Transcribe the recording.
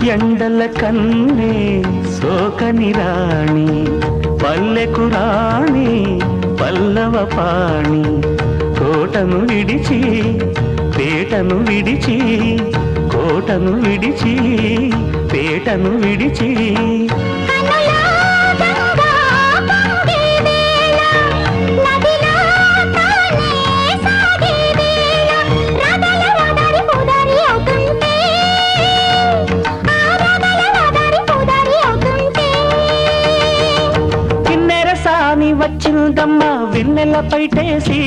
ఎండల కన్నే సోకని రాణి పల్లెకు రాణి పల్లవ పాణి కోటను విడిచి పేటను విడిచి కోటను విడిచి పేటను విడిచి వచ్చిందమ్మా వెన్నెల పైటేసి